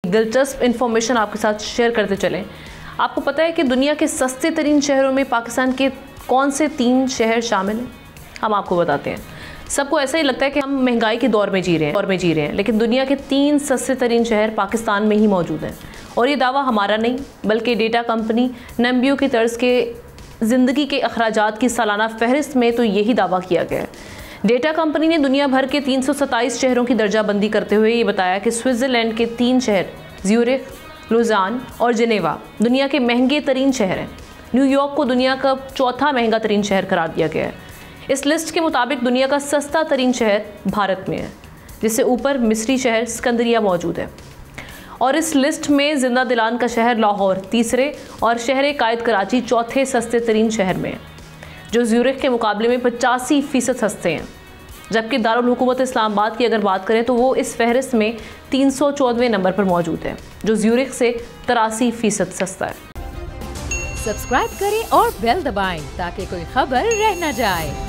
दिलचस्प इन्फॉर्मेशन आपके साथ शेयर करते चलें। आपको पता है कि दुनिया के सस्ते तरीन शहरों में पाकिस्तान के कौन से 3 शहर शामिल हैं? हम आपको बताते हैं। सबको ऐसा ही लगता है कि हम महंगाई के दौर में जी रहे हैं, लेकिन दुनिया के 3 सस्ते तरीन शहर पाकिस्तान में ही मौजूद हैं। और ये दावा हमारा नहीं बल्कि डेटा कंपनी नम्बियो की तर्ज के ज़िंदगी के अखराजात की सालाना फहरिस्त में तो यही दावा किया गया है। डेटा कंपनी ने दुनिया भर के 327 शहरों की दर्जाबंदी करते हुए ये बताया कि स्विट्ज़रलैंड के 3 शहर ज्यूरिख, लुज़ान और जिनेवा दुनिया के महंगे तरीन शहर हैं। न्यूयॉर्क को दुनिया का 4था महंगा तरीन शहर करार दिया गया है। इस लिस्ट के मुताबिक दुनिया का सस्ता तरीन शहर भारत में है, जिससे ऊपर मिस्री शहर सिकंदरिया मौजूद है। और इस लिस्ट में जिंदा दिलान का शहर लाहौर तीसरे और शहर कायद कराची चौथे सस्ते तरीन शहर में है, जो ज्यूरिख के मुकाबले में 85% सस्ते हैं। जबकि दारुल हुकूमत इस्लामाबाद की अगर बात करें तो वो इस फहरिस्त में 314वें नंबर पर मौजूद है, जो ज्यूरिख से 83% सस्ता है। सब्सक्राइब करें और बेल दबाएं ताकि कोई खबर रह न जाए।